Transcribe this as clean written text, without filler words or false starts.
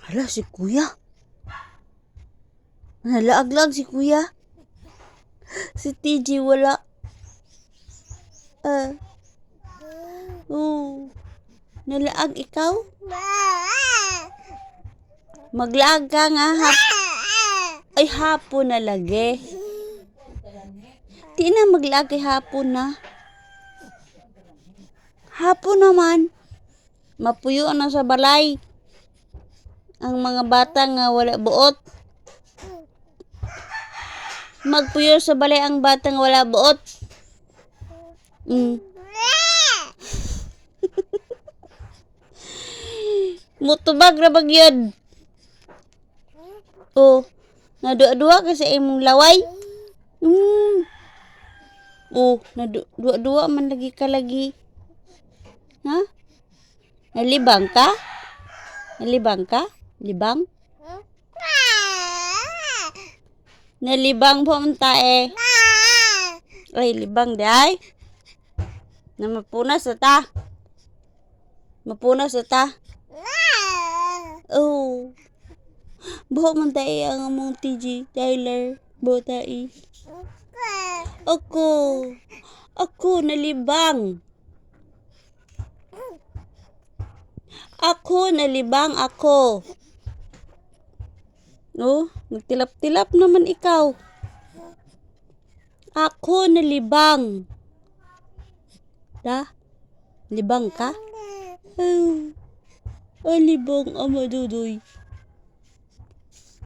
Hala, si kuya. Nalaaglag si kuya. Si TG wala. Oh. Nalaag ikaw? Maglaag ka nga. Ay, hapon na lagi. Di na maglaag kay hapon na. Hapon naman. Mapuyo na sa balay. Ang mga bata nga wala buot. Magpuyo sa balay ang batang wala buot. Mutubag ra bagyod. Oh, nadua-dua ka sa imong laway. Oh, nadua-dua man lagi ka lagi. Ha? Nalibang ka? Nalibang ka? Libang? Nalibang po ang tae. Ay, libang day. Na mapunas na ta. Mapunas na ta. Oh. Buhok man tayo ang among TG Tyler. Buhok tayo. Ako nalibang. Ako nalibang ako. Oh, nagtilap-tilap naman ikaw. Ako nalibang. Da? Libang ka? Oh, libang ama dudoy.